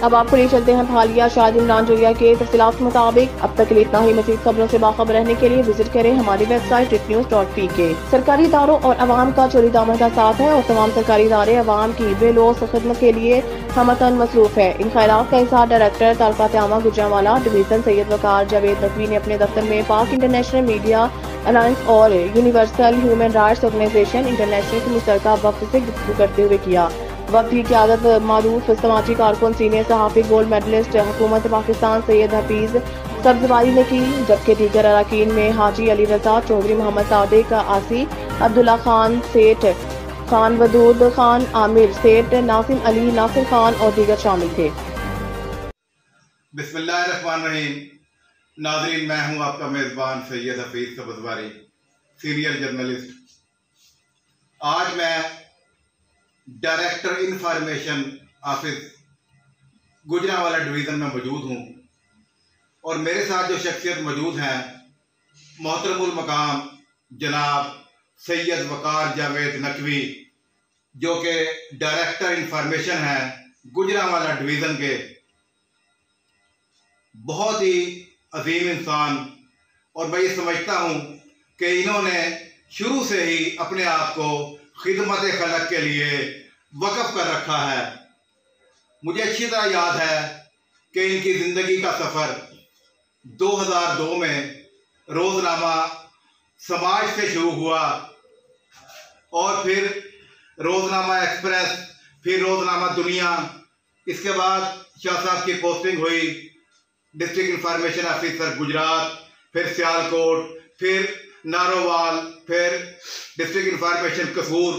अब आपको ले चलते हैं हालिया शाहिद इमरान जोरिया के तफसीलात के मुताबिक। अब तक के लिए इतना ही। मज़ीद खबरों से बाखबर रहने के लिए विजिट करें हमारी वेबसाइट ritnews.pk। सरकारी इदारों और अवाम का चोरी दामन का साथ है और तमाम सरकारी इदारे अवाम की बेलोस खिदमत के लिए हमतन मसरूफ है। इन ख्यालात का इज़हार डायरेक्टर तालकात आमा गुजरांवाला डिवीजन सैयद वकार जावेद नकवी ने अपने दफ्तर में पाक इंटरनेशनल मीडिया अलायंस और universal human rights organisation international के मुश्तरका वक्त से गुफ्तगू करते हुए किया। वक्त की क़यादत मारूफ समाजी कारकुन सीनियर सहाफ़ी गोल्ड मेडलिस्ट हुकूमत पाकिस्तान सैयद हफीज सब्जवारी ने की, जबकि दीगर अरकान में हाजी अली रजा चौधरी मोहम्मद सादिक आसी अब्दुल्ला खान सेठ खान वदूद खान आमिर सेठ नासिम अली नासिर खान और दीगर शामिल थे। बिस्मिल्लाहिर्रहमानिर्रहीम। नाज़रीन, मैं हूं आपका मेज़बान सैयद हफीज सब्जवारी, सीनियर जर्नलिस्ट। आज मैं director information office Gujranwala division में मौजूद हूं और मेरे साथ जो शख्सियत मौजूद हैं मोहतरमुल मकाम जनाब सैयद वकार जावेद नकवी, जो कि डायरेक्टर इंफॉर्मेशन हैं गुजरांवाला डिवीज़न के। बहुत ही अजीम इंसान, और मैं ये समझता हूँ कि इन्होंने शुरू से ही अपने आप को खिदमत खलक के लिए वक़्फ़ कर रखा है। मुझे अच्छी तरह याद है कि इनकी ज़िंदगी का सफ़र 2002 में रोज़नामा समाज से शुरू हुआ और फिर रोज़नामा एक्सप्रेस, फिर रोज़नामा दुनिया। इसके बाद शाह साहब की पोस्टिंग हुई डिस्ट्रिक्ट इंफॉर्मेशन ऑफिसर गुजरात, फिर सियालकोट, फिर नारोवाल, फिर डिस्ट्रिक्ट इंफॉर्मेशन कसूर,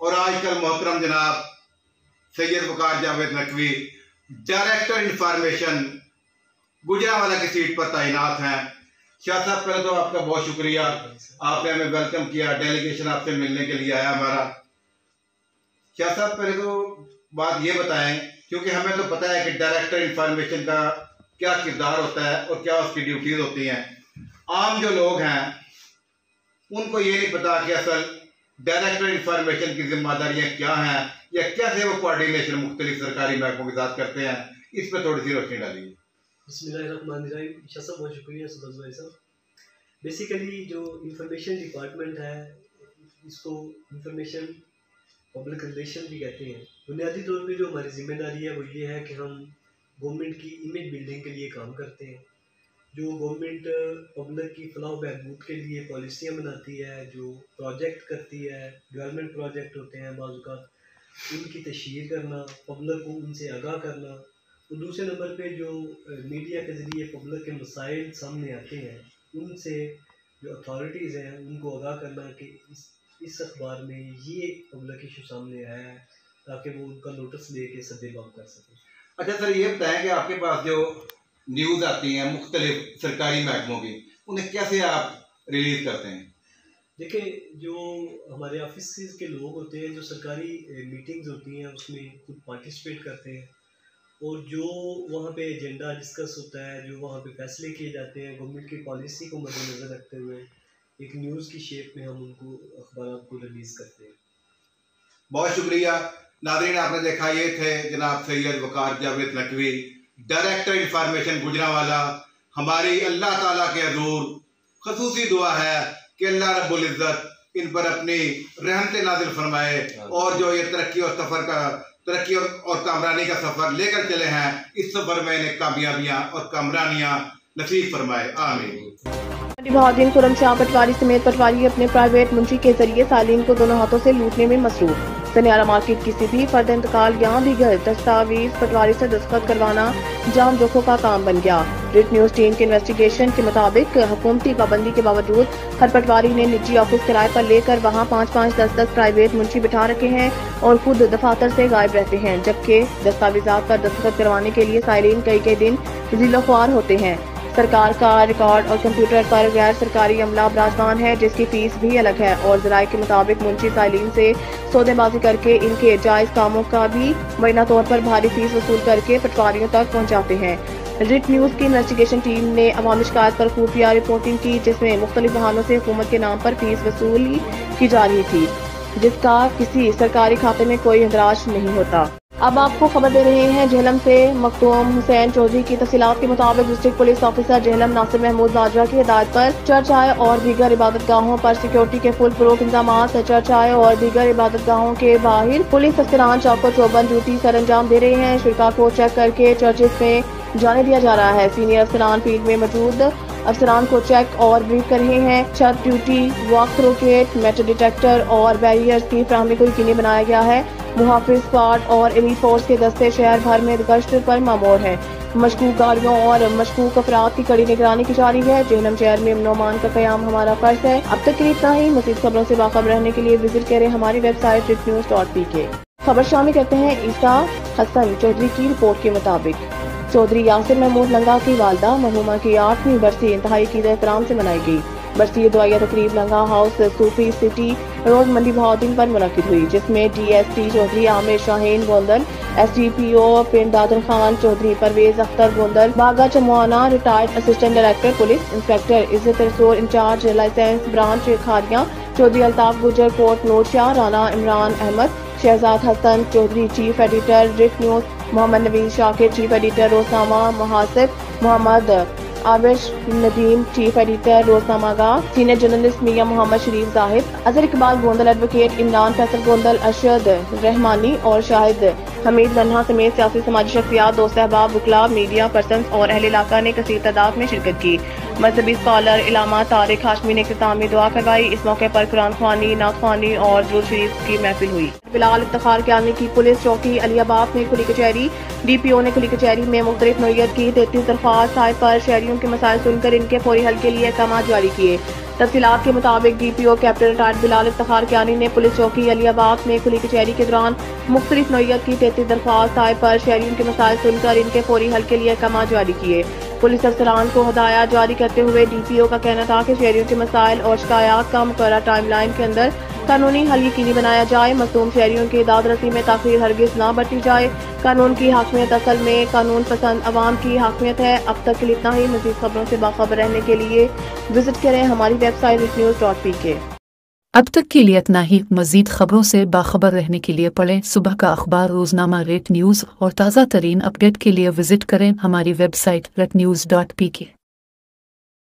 और आजकल मोहतरम जनाब सैयद वकार जावेद नकवी डायरेक्टर इंफॉर्मेशन गुजरांवाला की सीट पर तैनात हैं। शाह साहब, पहले तो आपका बहुत शुक्रिया, आपने हमें वेलकम किया, डेलीगेशन आपसे मिलने के लिए आया हमारा। शाह साहब, पहले तो बात ये बताएं, क्योंकि हमें तो पता है कि डायरेक्टर इंफॉर्मेशन का क्या किरदार होता है और क्या उसकी ड्यूटीज होती हैं। आम जो लोग हैं उनको ये नहीं पता कि असल डायरेक्टर इंफॉर्मेशन की जिम्मेदारियां क्या हैं या कैसे वो कोऑर्डिनेशन मुख्तलिफ सरकारी महकमों के साथ करते हैं। इस पर थोड़ी सी रोशनी डालिए। बिस्मिल्लाहिर्रहमानिर्रहीम। शाह साहब, बहुत शुक्रिया सुबह भाई साहब। बेसिकली जो इंफॉर्मेशन डिपार्टमेंट है, इसको इंफॉर्मेशन पब्लिक रिलेशन भी कहते हैं। बुनियादी तौर पे जो हमारी जिम्मेदारी है वो ये है कि हम गवर्नमेंट की इमेज बिल्डिंग के लिए काम करते हैं। जो गवर्नमेंट पब्लिक की फलाह बहबूद के लिए पॉलिसियाँ बनाती है, जो प्रोजेक्ट करती है, डेवलपमेंट प्रोजेक्ट होते हैं बाज़ औक़ात, उनकी तशहीर करना, पब्लिक को उनसे आगाह करना। और दूसरे नंबर पे जो मीडिया के ज़रिए पब्लिक के मसाइल सामने आते हैं, उनसे जो अथॉरिटीज़ हैं उनको आगाह करना कि इस अखबार में ये पब्लिक इशू सामने आया है, ताकि वो उनका नोटिस लेके सद्देबाब कर सकें। अच्छा सर, ये बताएं कि आपके पास जो न्यूज़ आती हैं मुख्तलिफ सरकारी महकमों की, उन्हें कैसे आप रिलीज़ करते हैं? देखिए, जो हमारे ऑफिस के लोग होते हैं, जो सरकारी मीटिंग्स होती हैं उसमें खुद पार्टिसिपेट करते हैं, और जो वहाँ पे एजेंडा डिस्कस होता है, जो वहाँ पे फैसले किए जाते हैं गवर्नमेंट की पॉलिसी को मद्देनज़र रखते हुए, एक न्यूज़ की शेप में हम उनको अखबार को रिलीज़ करते हैं। बहुत शुक्रिया। नाज़रीन, आपने देखा, ये थे जनाब सैयद वकार जावेद नकवी, डायरेक्टर इंफॉर्मेशन गुजरांवाला। हमारी अल्लाह ताला के हज़ूर ख़ुसूसी दुआ है कि अल्लाह रब्बुल इज़्ज़त इन पर अपनी रहमत नाज़िल फरमाए और जो ये तरक्की और कामरानी का सफ़र लेकर चले हैं, इस सफ़र में इन्हें कामयाबियाँ और कामरानियाँ नसीब फरमाए। आमीन। बहादुर खुर्रमशाह पटवारी समेत पटवारी अपने प्राइवेट मुंशी के जरिए सालीन को दोनों हाथों से लूटने में मसरूफ। सनियारा मार्केट किसी भी फर्द इंतकाल या भी घर दस्तावेज पटवारी से दस्तखत करवाना जाम जोखों का काम बन गया। रिट न्यूज टीम के इन्वेस्टिगेशन के मुताबिक हुकूमती पाबंदी के बावजूद हर पटवारी ने निजी ऑफिस किराए पर लेकर वहाँ 5-5, 10-10 प्राइवेट मुंशी बिठा रखे हैं और खुद दफातर से गायब रहते हैं, जबकि दस्तावेजात पर दस्तखत करवाने के लिए साइलिन कई दिन जिलो ख्वार होते हैं। सरकार का रिकॉर्ड और कंप्यूटर पर गैर सरकारी अमला बराजमान है, जिसकी फीस भी अलग है, और ज़राए के मुताबिक मुंशी साइलिन से सौदेबाजी करके इनके जायज़ कामों का भी महीना तौर पर भारी फीस वसूल करके पटवारियों तक पहुँचाते हैं। रिट न्यूज़ की इन्वेस्टिगेशन टीम ने अवामी शिकायत पर खुफिया रिपोर्टिंग की, जिसमें मुख्तलिफ बहानों से हुकूमत के नाम पर फीस वसूली की जा रही थी, जिसका किसी सरकारी खाते में कोई इंदराज नहीं होता। अब आपको खबर दे रहे हैं झेलम से। मखदूम हुसैन चौधरी की तफसीलात के मुताबिक district police officer Jhelum Nasir Mahmood Bajwa की हिदायत पर चर्चाए और दीगर इबादत गाहों पर सिक्योरिटी के फुल प्रूफ इंतजाम। चर्चाए और दीगर इबादत गाहों के बाहर पुलिस अफसरान चौको चौबंद ड्यूटी सर अंजाम दे रहे हैं। शुरा को चेक करके चर्चेस में जाने दिया जा रहा है। सीनियर अफसरान फील्ड में मौजूद अफसरान को चेक और ब्रीफ कर रहे हैं। छत duty, walk through gate, metal detector और बैरियर्स की फराहमी को यकीनी बनाया गया है। मुहाफिज स्क्वाड और एलीट फोर्स के दस्ते शहर भर में गश्त पर मामूर हैं। मशकूक गाड़ियों और मशकूक अफराद की कड़ी निगरानी की जा रही है। झेलम शहर में अमन अमान का क़याम हमारा फर्ज है। अब तक के लिए इतना ही। मज़ीद खबरों से बाखबर रहने के लिए विजिट करें हमारी वेबसाइट ritnews.pk। खबर शामिल करते हैं ईसा हसन चौधरी की रिपोर्ट के मुताबिक चौधरी यासिर महमूद लंगा की वालदा मरहूमा की 8वीं बरसी इंतहाई कीद एहतराम से मनाई गई। बरसी दुआया तकरीब लंगा हाउस सूफी सिटी रोड मंडी बहाउद्दीन पर मुनक्किद हुई, जिसमें DSP चौधरी आमिर शाहीन गोंदल, SDPO पिंड Dadar Khan Chaudhary, Parvez Akhtar Gondal, Baga Chamwana, retired assistant director police inspector Izzat Rasool in charge licence branch Khadian Chaudhry Altaf Gujjar, Kot Noor Shah, Rana Imran Ahmed, Shahzad Hassan Chaudhry chief editor रिट news, Mohammad Naveez Shakir chief editor Roznama Muhasib, Mohammad Abish Nadeem chief editor रोजनामागा, senior journalist Mian Mohammad Sharif Zahid, Azhar Iqbal Gondal, advocate Imran Faisal Gondal, Arshad Rehmani और शाहिद हमीद लन्हा समेत सियासी समाजी शख्सियात, दोस्त अहबाब, वकला, मीडिया पर्सन और अहले इलाका ने कसीर तादाद में शिरकत की। मजहबी स्कॉलर इलामा तारिक हाशमी ने इख्तितामी दुआ करवाई। इस मौके पर कुरान ख्वानी, नात ख्वानी और दुरूद शरीफ की महफिल हुई। बिलाल इफ्तिखार कियानी की पुलिस चौकी अलियाबाद में खुली कचहरी। DPO ने खुली कचहरी में मुख्तलिफ नौइयत की 33 दरख्वास्त आय पर शहरियों के मसाइल सुनकर इनके फौरी हल के लिए अहकाम जारी किए। तफसीलात के मुताबिक DPO captain retired Bilal Iftikhar Kiyani ने पुलिस चौकी अलियाबाद में खुली कचहरी के दौरान मुख्तलिफ नौइयत की 33 दरख्वास्त आय पर शहरियों के मसाइल सुनकर इनके फौरी हल के लिए अहकाम जारी किए। पुलिस अफसरान को हदायत जारी करते हुए DPO का कहना था कि शहरियों के मसाइल और शिकायत का मुकर्रर टाइमलाइन के अंदर कानूनी हल यकीनी बनाया जाए। मज़लूम शहरियों की दाद रसी में ताख़ीर हरगिज़ न बरती जाए। कानून की हाकमियत असल में कानून पसंद अवाम की हाकमियत है। अब तक के लिए इतना ही। मज़ीद खबरों से बाखबर रहने के लिए विजिट करें हमारी वेबसाइट ritnews.pk। अब तक के लिए इतना ही। मज़ीद खबरों से बाखबर रहने के लिए पढ़ें सुबह का अखबार रोजनामा रेट न्यूज़ और ताज़ा तरीन अपडेट के लिए विजिट करें हमारी वेबसाइट ritnews.pk।